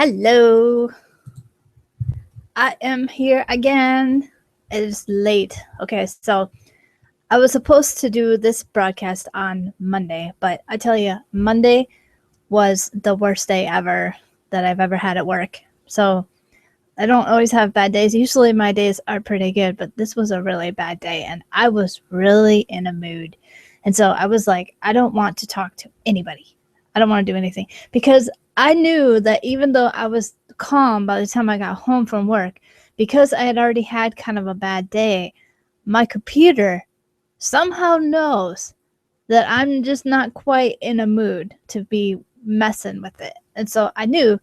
Hello, I am here again. It is late. Okay, so I was supposed to do this broadcast on Monday, but I tell you, Monday was the worst day ever that I've ever had at work. So I don't always have bad days. Usually my days are pretty good, but this was a really bad day and I was really in a mood. And so I was like, I don't want to talk to anybody. I don't want to do anything because I knew that even though I was calm by the time I got home from work, because I had already had kind of a bad day, my computer somehow knows that I'm just not quite in a mood to be messing with it. And so I knew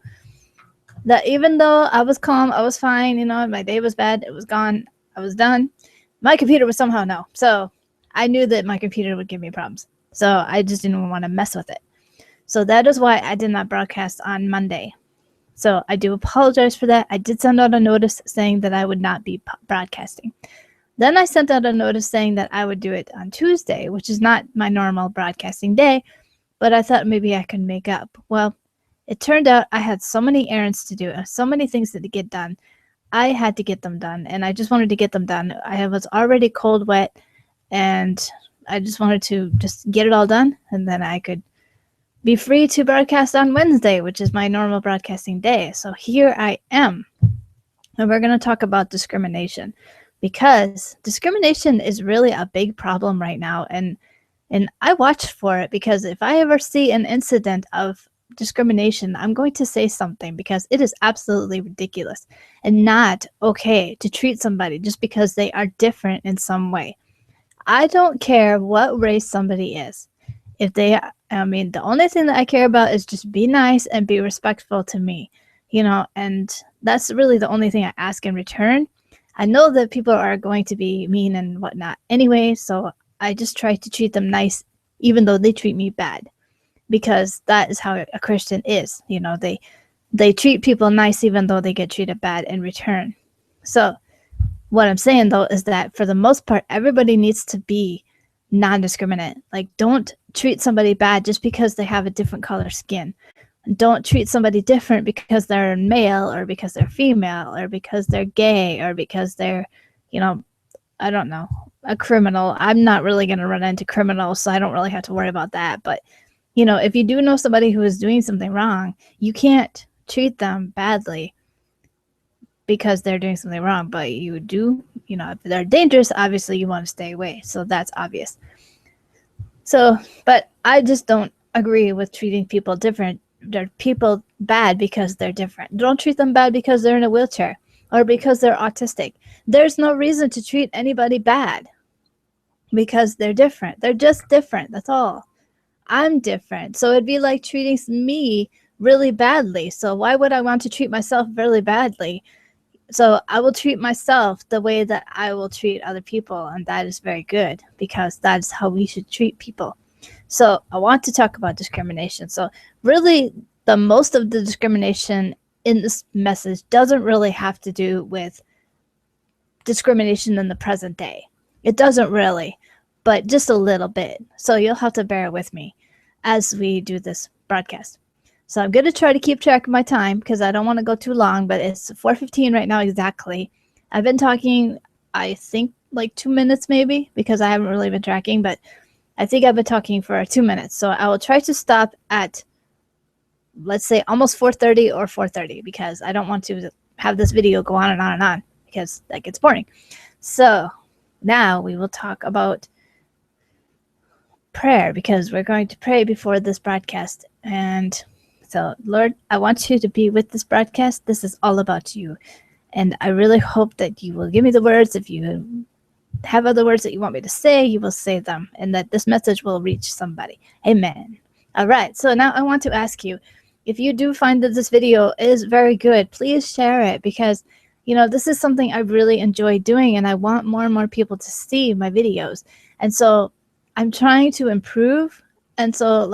that even though I was calm, I was fine, my day was bad, it was gone, I was done, my computer would somehow know. So I knew that my computer would give me problems. So I just didn't want to mess with it. So that is why I did not broadcast on Monday. So I do apologize for that. I did send out a notice saying that I would not be broadcasting. Then I sent out a notice saying that I would do it on Tuesday, which is not my normal broadcasting day, but I thought maybe I could make up. Well, it turned out I had so many errands to do, so many things to get done. I had to get them done, and I just wanted to get them done. I was already cold, wet, and I just wanted to just get it all done, and then I could be free to broadcast on Wednesday, which is my normal broadcasting day. So here I am, and we're going to talk about discrimination, because discrimination is really a big problem right now, and I watch for it, because if I ever see an incident of discrimination, I'm going to say something, because it is absolutely ridiculous and not okay to treat somebody just because they are different in some way. I don't care what race somebody is. If they, the only thing that I care about is just be nice and be respectful to me, and that's really the only thing I ask in return. I know that people are going to be mean and whatnot anyway, so I just try to treat them nice, even though they treat me bad, because that is how a Christian is. They treat people nice even though they get treated bad in return. So what I'm saying, though, is that for the most part, everybody needs to be non-discriminate. Like, don't treat somebody bad just because they have a different color skin. Don't treat somebody different because they're male, or because they're female, or because they're gay, or because they're, I don't know, a criminal. I'm not really going to run into criminals, so I don't really have to worry about that. But, if you do know somebody who is doing something wrong, you can't treat them badly because they're doing something wrong. But you do, if they're dangerous, obviously you want to stay away. So that's obvious. So, but I just don't agree with treating people different. They're people bad because they're different. Don't treat them bad because they're in a wheelchair or because they're autistic. There's no reason to treat anybody bad because they're different. They're just different. That's all. I'm different. So it'd be like treating me really badly. So why would I want to treat myself really badly? So I will treat myself the way that I will treat other people, and that is very good, because that's how we should treat people. So I want to talk about discrimination. So really, the most of the discrimination in this message doesn't really have to do with discrimination in the present day. It doesn't really, but just a little bit. So you'll have to bear with me as we do this broadcast. So I'm going to try to keep track of my time, because I don't want to go too long, but it's 4:15 right now exactly. I've been talking, I think, like 2 minutes maybe, because I haven't really been tracking, but I think I've been talking for 2 minutes. So I will try to stop at, let's say, almost 4:30 or 4:30, because I don't want to have this video go on and on and on, because that gets boring. So now we will talk about prayer, because we're going to pray before this broadcast. And so, Lord, I want you to be with this broadcast. This is all about you. And I really hope that you will give me the words. If you have other words that you want me to say, you will say them, and that this message will reach somebody. Amen. All right. So now I want to ask you, if you do find that this video is very good, please share it, because, this is something I really enjoy doing, and I want more and more people to see my videos. And so I'm trying to improve. And so,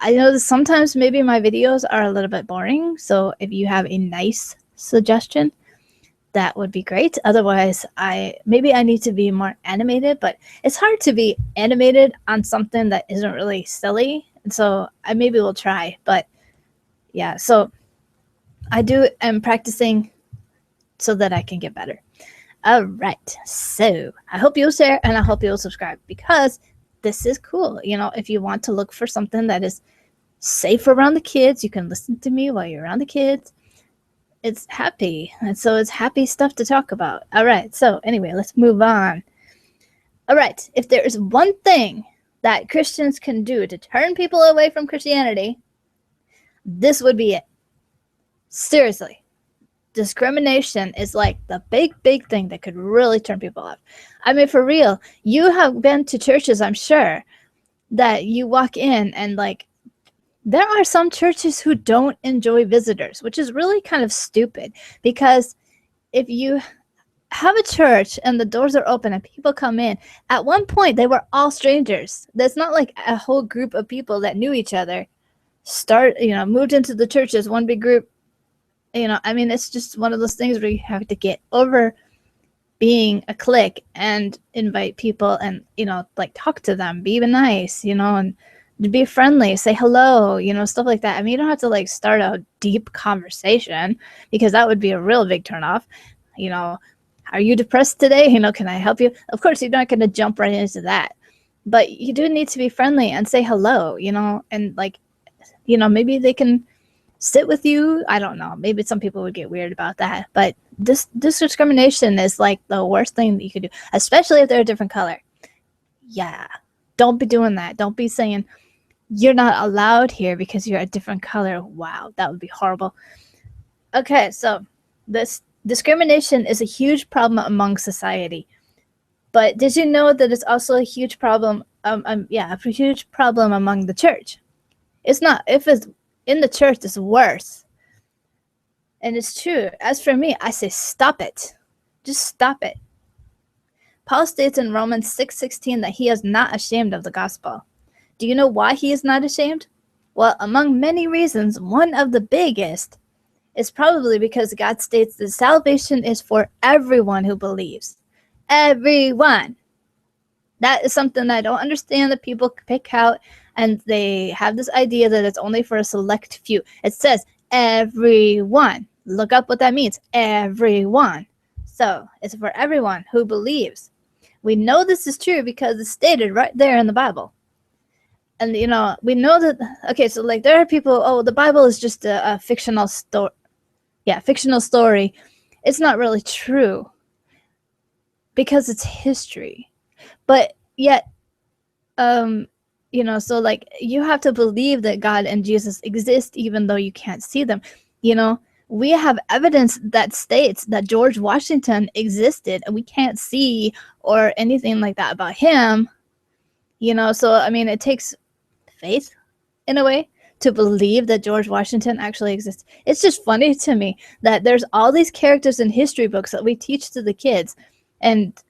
I know that sometimes maybe my videos are a little bit boring, so if you have a nice suggestion, that would be great. Otherwise, maybe I need to be more animated, but it's hard to be animated on something that isn't really silly. And so I maybe will try, but yeah. So I do am practicing so that I can get better. All right. So I hope you'll share and I hope you'll subscribe because this is cool. You know, if you want to look for something that is safe around the kids, you can listen to me while you're around the kids. It's happy. And so it's happy stuff to talk about. All right. So anyway, let's move on. All right. If there is one thing that Christians can do to turn people away from Christianity, this would be it. Seriously. Discrimination is like the big thing that could really turn people off. I mean, for real, you have been to churches, I'm sure, that you walk in and like, there are some churches who don't enjoy visitors, which is really kind of stupid because if you have a church and the doors are open and people come in, at one point they were all strangers. There's not like a whole group of people that knew each other moved into the church as one big group. I mean, it's just one of those things where you have to get over being a clique and invite people and, like talk to them, be nice, and be friendly, say hello, stuff like that. I mean, you don't have to like start a deep conversation because that would be a real big turnoff. Are you depressed today? Can I help you? Of course, you're not going to jump right into that, but you do need to be friendly and say hello, and like, maybe they can sit with you. I don't know. Maybe some people would get weird about that, but this discrimination is like the worst thing that you could do, especially if they're a different color. Yeah. Don't be doing that. Don't be saying you're not allowed here because you're a different color. Wow. That would be horrible. Okay. So this discrimination is a huge problem among society, but did you know that it's also a huge problem? A huge problem among the church. It's not. If it's in the church, it's worse. And it's true. As for me, I say stop it. Just stop it. Paul states in Romans 6:16 that he is not ashamed of the gospel. Do you know why he is not ashamed? Well, among many reasons, one of the biggest is probably because God states that salvation is for everyone who believes. Everyone. That is something I don't understand that people pick out, and they have this idea that it's only for a select few. It says everyone. Look up what that means. Everyone. So it's for everyone who believes. We know this is true because it's stated right there in the Bible. And, we know that, okay, so like there are people, the Bible is just a fictional story. Yeah, fictional story. It's not really true because it's history. But yet, so like you have to believe that God and Jesus exist even though you can't see them. We have evidence that states that George Washington existed and we can't see or anything like that about him. So I mean, it takes faith in a way to believe that George Washington actually exists. It's just funny to me that there's all these characters in history books that we teach to the kids, and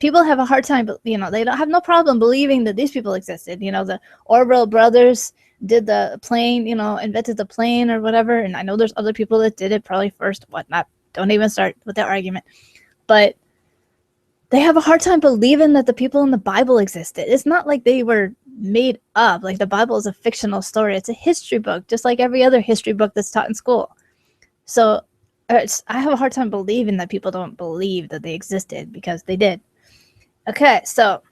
people have a hard time, they don't have no problem believing that these people existed. The Orville brothers did the plane, invented the plane or whatever. And I know there's other people that did it probably first, whatnot. Don't even start with that argument. But they have a hard time believing that the people in the Bible existed. It's not like they were made up. Like the Bible is a fictional story. It's a history book, just like every other history book that's taught in school. So I have a hard time believing that people don't believe that they existed because they did. Okay, so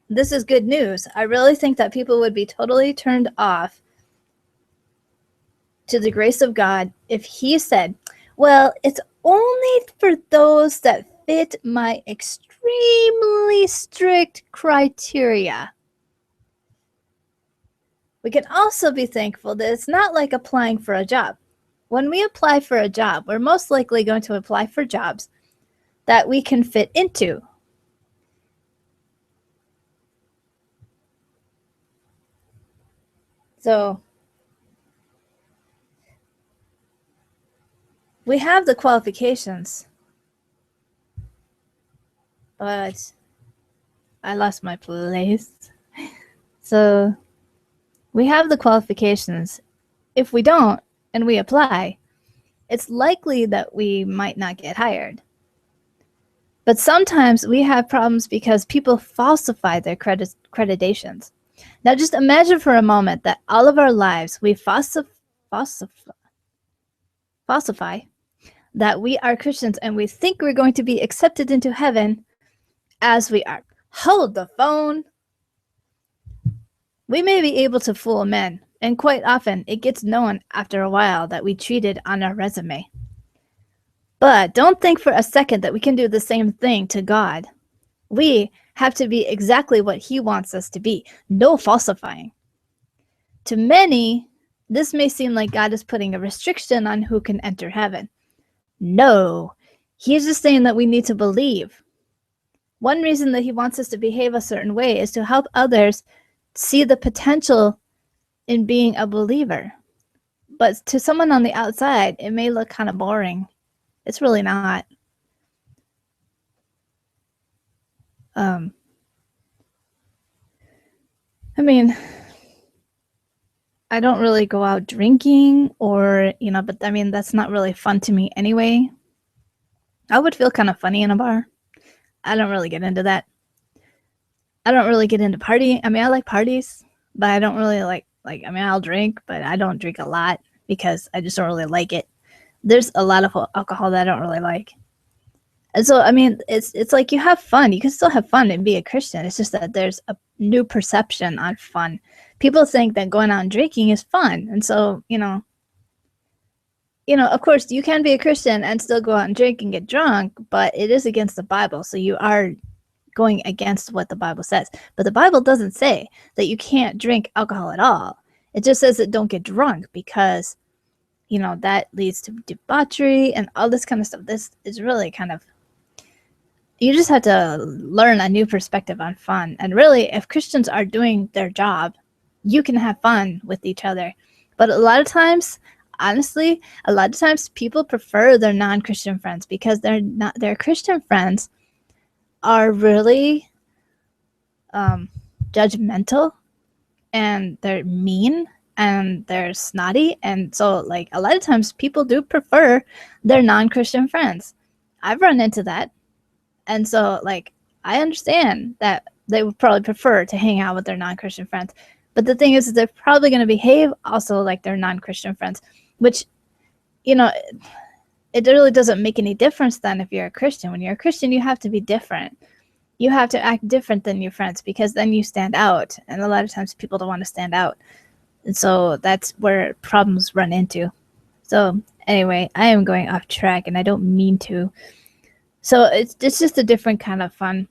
this is good news. I really think that people would be totally turned off to the grace of God if he said, well, it's only for those that fit my extremely strict criteria. We can also be thankful that it's not like applying for a job. When we apply for a job, we're most likely going to apply for jobs that we can fit into. So we have the qualifications, but I lost my place. So we have the qualifications. If we don't and we apply, it's likely that we might not get hired. But sometimes we have problems because people falsify their accreditations. Now just imagine for a moment that all of our lives we falsify. falsify that we are Christians and we think we're going to be accepted into heaven as we are. Hold the phone. We may be able to fool men, and quite often it gets known after a while that we cheated on our resume. But don't think for a second that we can do the same thing to God. We have to be exactly what He wants us to be. No falsifying. To many, this may seem like God is putting a restriction on who can enter heaven. No, He's just saying that we need to believe. One reason that He wants us to behave a certain way is to help others see the potential in being a believer. But to someone on the outside, it may look kind of boring. It's really not. I mean, I don't really go out drinking or, but I mean, that's not really fun to me anyway. I would feel kind of funny in a bar. I don't really get into that. I don't really get into partying. I mean, I like parties, but I don't really I'll drink, but I don't drink a lot because I just don't really like it. There's a lot of alcohol that I don't really like. And so, I mean, it's like you have fun. You can still have fun and be a Christian. It's just that there's a new perception on fun. People think that going out and drinking is fun. And so, of course, you can be a Christian and still go out and drink and get drunk, but it is against the Bible. So you are going against what the Bible says. But the Bible doesn't say that you can't drink alcohol at all. It just says that don't get drunk because, that leads to debauchery and all this kind of stuff. This is really kind of, you just have to learn a new perspective on fun. And really, if Christians are doing their job, you can have fun with each other. But a lot of times, honestly, people prefer their non-Christian friends because their Christian friends are really judgmental and they're mean and they're snotty. And so, a lot of times people do prefer their non-Christian friends. I've run into that. And so, I understand that they would probably prefer to hang out with their non-Christian friends. But the thing is they're probably going to behave also like their non-Christian friends, which, it really doesn't make any difference then if you're a Christian. When you're a Christian, you have to be different. You have to act different than your friends because then you stand out. And a lot of times people don't want to stand out. And so that's where problems run into. So anyway, I am going off track and I don't mean to. So it's just a different kind of fun.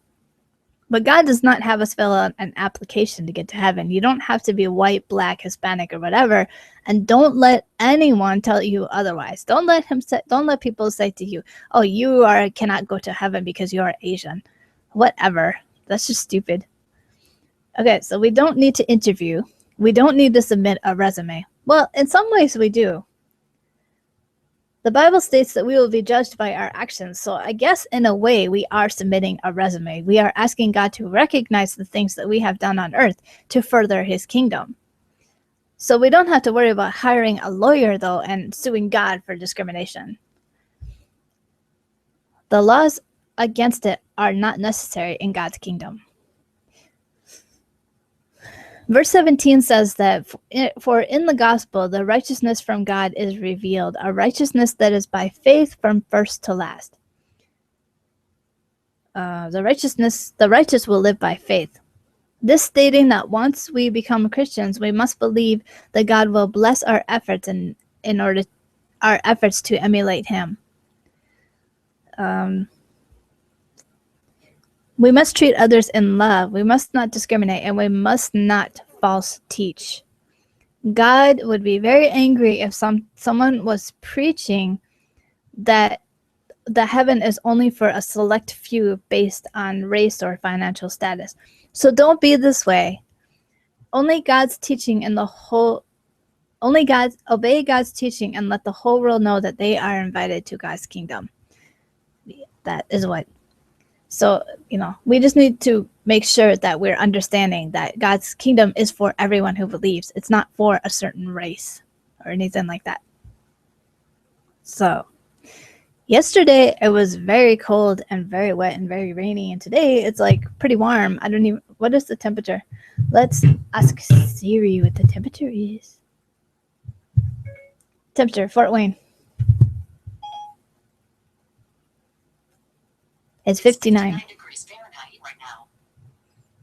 But God does not have us fill out an application to get to heaven. You don't have to be white, black, Hispanic, or whatever. And don't let anyone tell you otherwise. Don't let people say to you, "Oh, you cannot go to heaven because you are Asian." Whatever. That's just stupid. Okay, so we don't need to interview. We don't need to submit a resume. Well, in some ways we do. The Bible states that we will be judged by our actions. So I guess in a way we are submitting a resume. We are asking God to recognize the things that we have done on earth to further His kingdom. So we don't have to worry about hiring a lawyer, though, and suing God for discrimination. The laws against it are not necessary in God's kingdom. Verse 17 says that, for in the gospel, the righteousness from God is revealed, a righteousness that is by faith from first to last. The righteous will live by faith. This stating that once we become Christians, we must believe that God will bless our efforts in order our efforts to emulate Him. We must treat others in love. We must not discriminate, and we must not false teach. God would be very angry if someone was preaching that the heaven is only for a select few based on race or financial status. So don't be this way. Obey God's teaching and let the whole world know that they are invited to God's kingdom. That is what. So, we just need to make sure that we're understanding that God's kingdom is for everyone who believes. It's not for a certain race or anything like that. So, yesterday it was very cold and very wet and very rainy. And today it's pretty warm. What is the temperature? Let's ask Siri what the temperature is. Temperature, Fort Wayne. It's 59. 69 degrees Fahrenheit right now.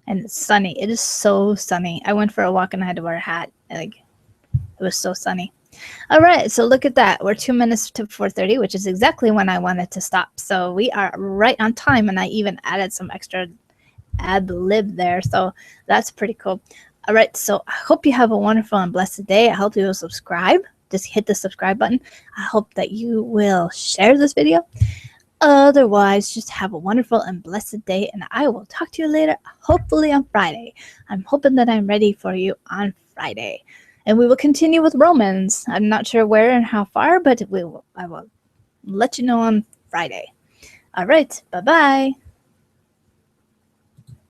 And it's sunny. It is so sunny. I went for a walk and I had to wear a hat. Like, it was so sunny. All right, so look at that. We're 2 minutes to 4:30, which is exactly when I wanted to stop. So we are right on time, and I even added some extra ad lib there. So that's pretty cool. All right, so I hope you have a wonderful and blessed day. I hope you will subscribe. Just hit the subscribe button. I hope that you will share this video. Otherwise, just have a wonderful and blessed day, and I will talk to you later, hopefully on Friday. I'm hoping that I'm ready for you on Friday. And we will continue with Romans. I'm not sure where and how far, but I will let you know on Friday. All right, bye-bye.